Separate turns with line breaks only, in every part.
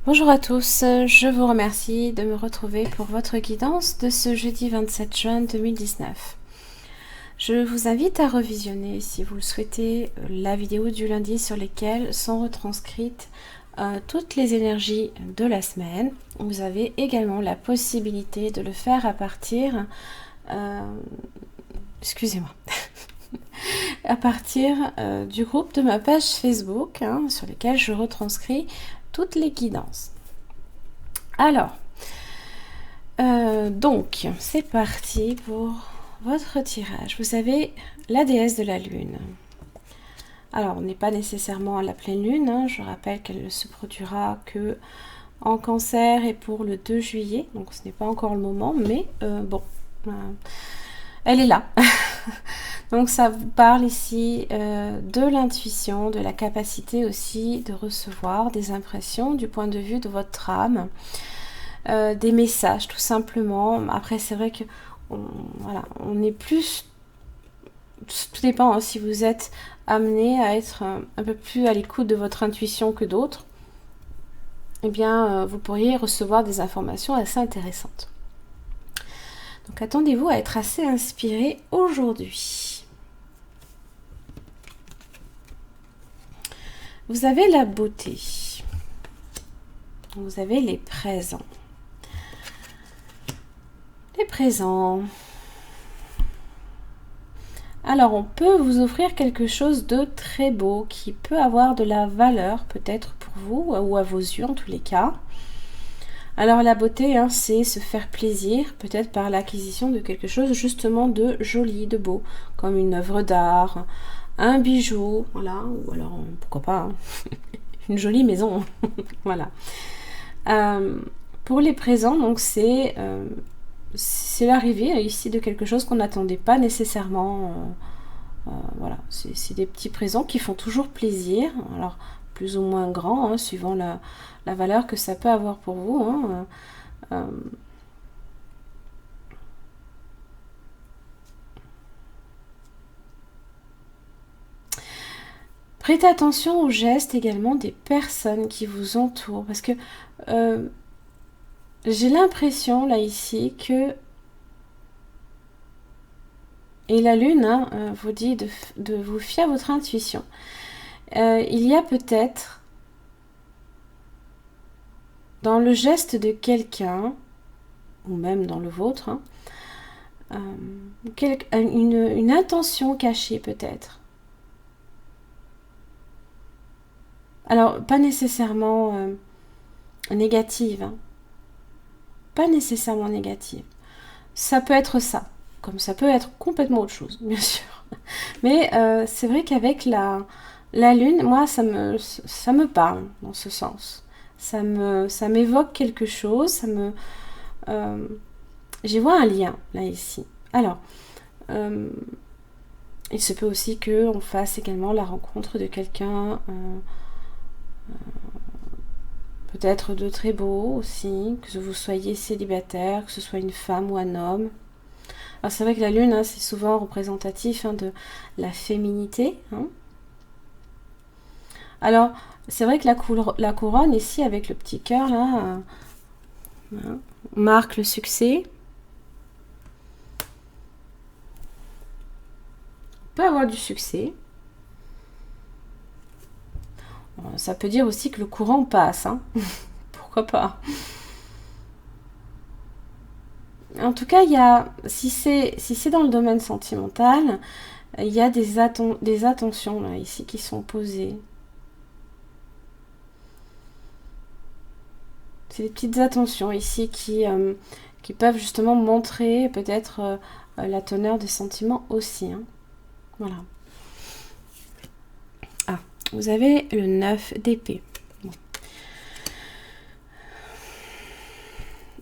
Bonjour à tous, je vous remercie de me retrouver pour votre guidance de ce jeudi 27 juin 2019. Je vous invite à revisionner, si vous le souhaitez, la vidéo du lundi sur lesquelles sont retranscrites toutes les énergies de la semaine. Vous avez également la possibilité de le faire à partir... excusez-moi. à partir du groupe de ma page Facebook, sur lequel je retranscris toutes les guidances. Alors, donc, c'est parti pour votre tirage. Vous avez la déesse de la lune. Alors, on n'est pas nécessairement à la pleine lune. Je rappelle qu'elle ne se produira que en cancer et pour le 2 juillet. Donc, ce n'est pas encore le moment, mais bon, elle est là. Donc ça vous parle ici de l'intuition, de la capacité aussi de recevoir des impressions du point de vue de votre âme, des messages tout simplement. Après c'est vrai que on est plus, tout dépend si vous êtes amené à être un peu plus à l'écoute de votre intuition que d'autres, eh bien vous pourriez recevoir des informations assez intéressantes. Donc attendez-vous à être assez inspiré aujourd'hui. Vous avez la beauté, vous avez les présents. Les présents. Alors on peut vous offrir quelque chose de très beau qui peut avoir de la valeur peut-être pour vous ou à vos yeux en tous les cas. Alors la beauté, c'est se faire plaisir peut-être par l'acquisition de quelque chose justement de joli, de beau, comme une œuvre d'art, un bijou, voilà, ou alors pourquoi pas une jolie maison, voilà. Pour les présents, donc c'est l'arrivée ici de quelque chose qu'on n'attendait pas nécessairement. Voilà, c'est des petits présents qui font toujours plaisir, alors plus ou moins grands, suivant la valeur que ça peut avoir pour vous. Prêtez attention aux gestes également des personnes qui vous entourent, parce que j'ai l'impression là ici que, et la lune vous dit de vous fier à votre intuition. Il y a peut-être dans le geste de quelqu'un, ou même dans le vôtre, une intention cachée peut-être. Alors, pas nécessairement négative. Pas nécessairement négative. Ça peut être ça, comme ça peut être complètement autre chose, bien sûr. Mais c'est vrai qu'avec la lune, moi, ça me parle dans ce sens. Ça m'évoque quelque chose, j'y vois un lien, là, ici. Alors, il se peut aussi qu'on fasse également la rencontre de quelqu'un... peut-être de très beau aussi, que vous soyez célibataire, que ce soit une femme ou un homme. Alors c'est vrai que la lune, c'est souvent représentatif de la féminité. Alors c'est vrai que la couronne ici avec le petit cœur là marque le succès. On peut avoir du succès. Ça peut dire aussi que le courant passe, pourquoi pas. En tout cas, si c'est dans le domaine sentimental, il y a des attentions là, ici qui sont posées. C'est des petites attentions ici qui peuvent justement montrer peut-être la teneur des sentiments aussi. Voilà. vous avez le 9 d'épée. Bon.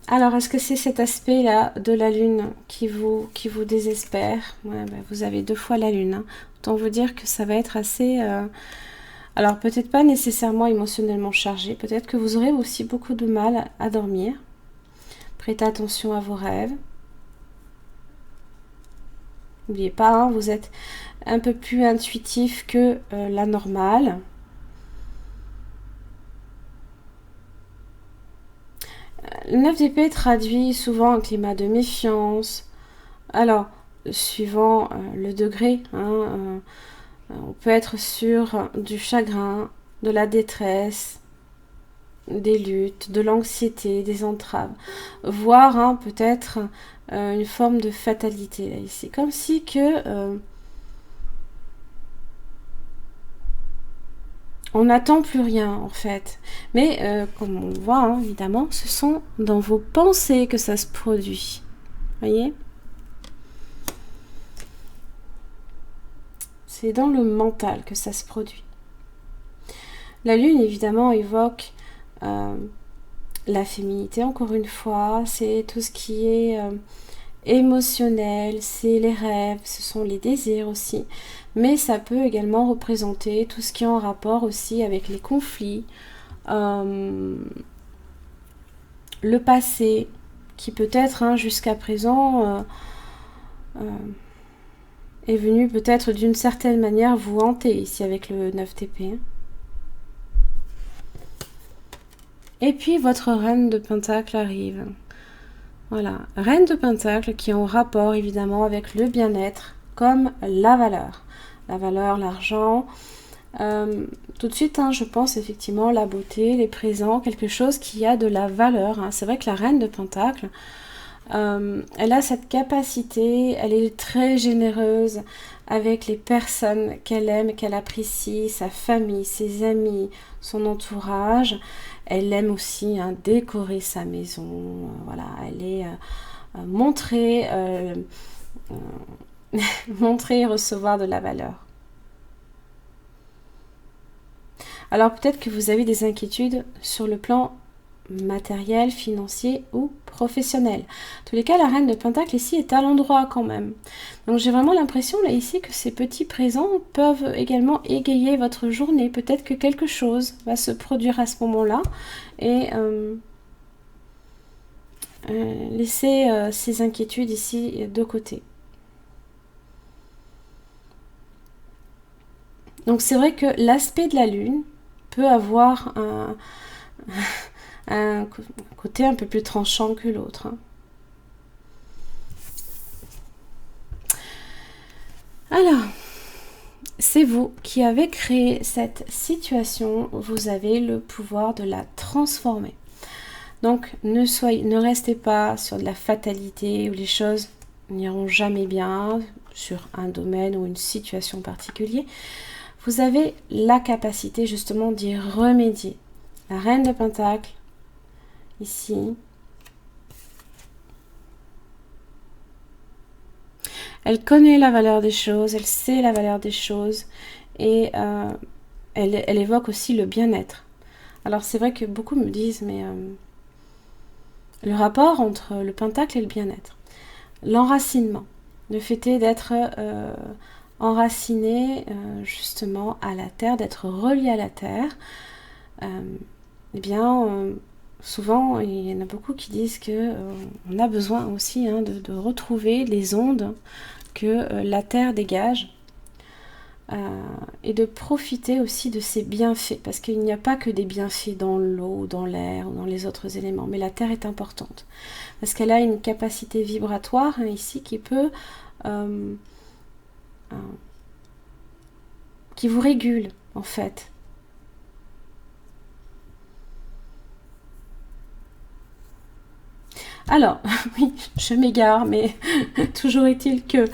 Alors, est-ce que c'est cet aspect-là de la lune qui vous désespère? Ouais, ben, vous avez 2 fois la lune. Hein. Autant vous dire que ça va être assez... Alors, peut-être pas nécessairement émotionnellement chargé. Peut-être que vous aurez aussi beaucoup de mal à dormir. Prêtez attention à vos rêves. N'oubliez pas, hein, vous êtes un peu plus intuitif que la normale. Le 9 d'épée traduit souvent un climat de méfiance. Alors, suivant le degré, hein, on peut être sur du chagrin, de la détresse, des luttes, de l'anxiété, des entraves, voire hein, peut-être une forme de fatalité là, ici, comme si que on n'attend plus rien en fait. Mais comme on voit, hein, évidemment, ce sont dans vos pensées que ça se produit. Voyez ? C'est dans le mental que ça se produit. La lune, évidemment, évoque la féminité, encore une fois. C'est tout ce qui est émotionnel, c'est les rêves, ce sont les désirs aussi. Mais ça peut également représenter tout ce qui est en rapport aussi avec les conflits, le passé, qui peut-être hein, jusqu'à présent est venu peut-être d'une certaine manière vous hanter ici avec le 9 d'épée. Et puis votre reine de Pentacle arrive. Voilà, reine de Pentacle qui est en rapport évidemment avec le bien-être comme la valeur. La valeur, l'argent. Tout de suite, hein, je pense effectivement la beauté, les présents, quelque chose qui a de la valeur. Hein. C'est vrai que la reine de Pentacle, elle a cette capacité, elle est très généreuse avec les personnes qu'elle aime, qu'elle apprécie, sa famille, ses amis, son entourage. Elle aime aussi hein, décorer sa maison, voilà, elle est montrer et recevoir de la valeur. Alors peut-être que vous avez des inquiétudes sur le plan matériel, financier ou professionnel. En tous les cas, la reine de Pentacle ici est à l'endroit quand même. Donc j'ai vraiment l'impression là ici que ces petits présents peuvent également égayer votre journée. Peut-être que quelque chose va se produire à ce moment-là et laisser ces inquiétudes ici de côté. Donc c'est vrai que l'aspect de la lune peut avoir un côté un peu plus tranchant que l'autre. Hein. Alors, c'est vous qui avez créé cette situation, vous avez le pouvoir de la transformer. Donc, ne restez pas sur de la fatalité où les choses n'iront jamais bien sur un domaine ou une situation particulière. Vous avez la capacité justement d'y remédier. La reine de Pentacle, ici. Elle connaît la valeur des choses, elle sait la valeur des choses et elle évoque aussi le bien-être. Alors c'est vrai que beaucoup me disent, mais le rapport entre le pentacle et le bien-être. L'enracinement, le fait d'être enraciné justement à la terre, d'être relié à la terre, eh bien... souvent, il y en a beaucoup qui disent qu'on a besoin aussi hein, de retrouver les ondes que la Terre dégage et de profiter aussi de ses bienfaits, parce qu'il n'y a pas que des bienfaits dans l'eau, dans l'air ou dans les autres éléments, mais la Terre est importante, parce qu'elle a une capacité vibratoire hein, ici qui peut... qui vous régule en fait. Alors, oui, je m'égare, mais toujours est-il que...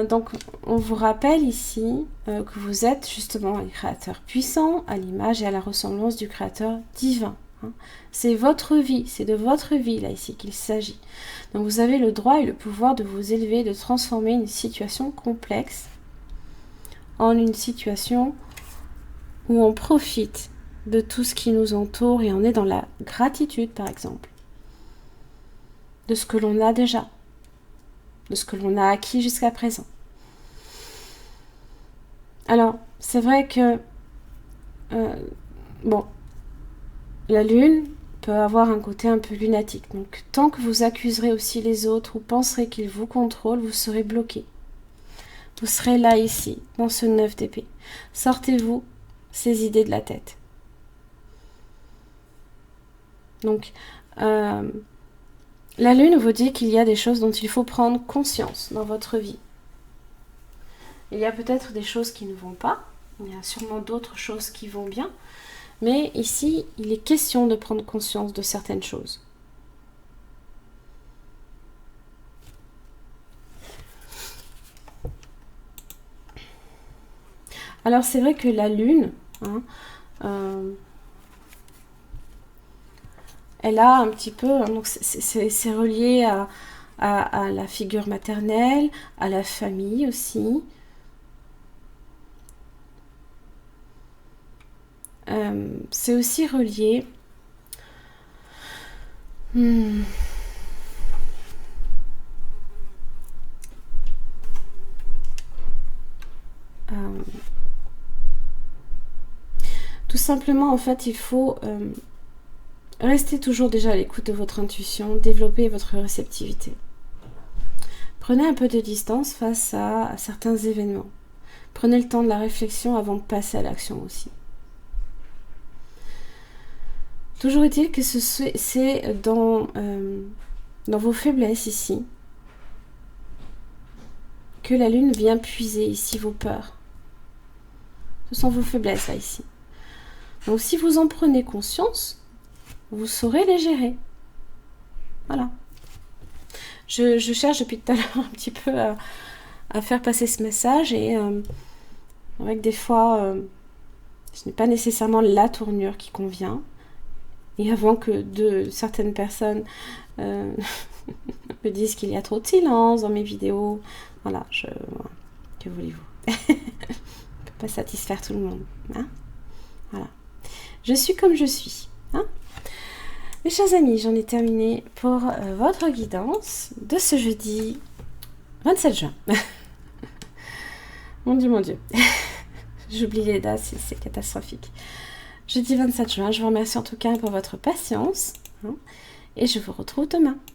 donc, on vous rappelle ici que vous êtes justement un créateur puissant, à l'image et à la ressemblance du créateur divin. Hein. C'est votre vie, c'est de votre vie, là, ici, qu'il s'agit. Donc, vous avez le droit et le pouvoir de vous élever, de transformer une situation complexe en une situation où on profite de tout ce qui nous entoure et on est dans la gratitude, par exemple, de ce que l'on a déjà, de ce que l'on a acquis jusqu'à présent. Alors, c'est vrai que, bon, la lune peut avoir un côté un peu lunatique. Donc, tant que vous accuserez aussi les autres ou penserez qu'ils vous contrôlent, vous serez bloqué. Vous serez là, ici, dans ce 9 d'épée. Sortez-vous ces idées de la tête. Donc, la lune vous dit qu'il y a des choses dont il faut prendre conscience dans votre vie. Il y a peut-être des choses qui ne vont pas, il y a sûrement d'autres choses qui vont bien, mais ici, il est question de prendre conscience de certaines choses. Alors c'est vrai que la lune, elle a un petit peu, donc c'est relié à la figure maternelle, à la famille aussi. C'est aussi relié tout simplement, en fait, il faut rester toujours déjà à l'écoute de votre intuition, développer votre réceptivité. Prenez un peu de distance face à certains événements. Prenez le temps de la réflexion avant de passer à l'action aussi. Toujours est-il que c'est dans vos faiblesses ici que la lune vient puiser ici vos peurs. Ce sont vos faiblesses là ici. Donc si vous en prenez conscience, vous saurez les gérer. Voilà. Je cherche depuis tout à l'heure un petit peu à faire passer ce message et avec des fois ce n'est pas nécessairement la tournure qui convient. Et avant que certaines personnes me disent qu'il y a trop de silence dans mes vidéos, voilà, que voulez-vous? Je ne peux pas satisfaire tout le monde. Hein, voilà. Je suis comme je suis. Hein. Mes chers amis, j'en ai terminé pour votre guidance de ce jeudi 27 juin. Mon Dieu. J'oublie les dates, c'est catastrophique. Jeudi 27 juin, je vous remercie en tout cas pour votre patience. Et je vous retrouve demain.